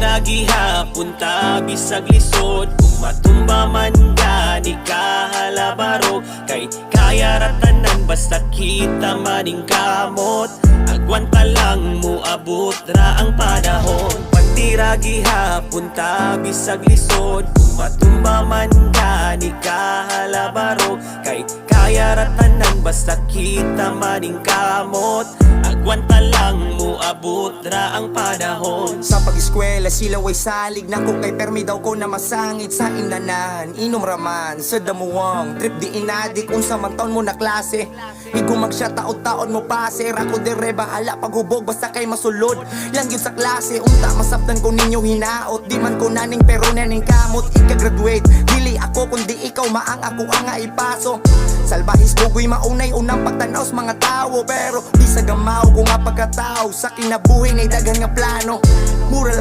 Pantira gihapon ta bisag lisod, kung matumba man gani kahalabaro. Kay kaya ratanan basta kita maning kamot, agwanta lang mo abot ra ang panahon. Pantira gihapon ta bisag lisod, kung matumba man gani kahalabaro. Kay kaya ratanan basta kita maning kamot, agwanta lang mo abot ra ang panahon. Sa pag-eskwela sila way salig na ko, kay permi daw ko na masangit sa inanan. Inom raman sa damuwang trip di inadik unsa man taon mo na klase. Igumag siya taon-taon mo pase, ako dire bahala paghubog basta kay masulod lang yun sa klase. Unta masabtan ko ninyo hinaot, di man ko naning pero naning kamot. Ika-graduate dili ako kundi ikaw maang ako ang ipaso. Salbahis bugoy maunay unang pagtanaw sa mga tao, pero di sa gamaw ko nga pagkatao sa kinabuhi na dagan nga plano. Mura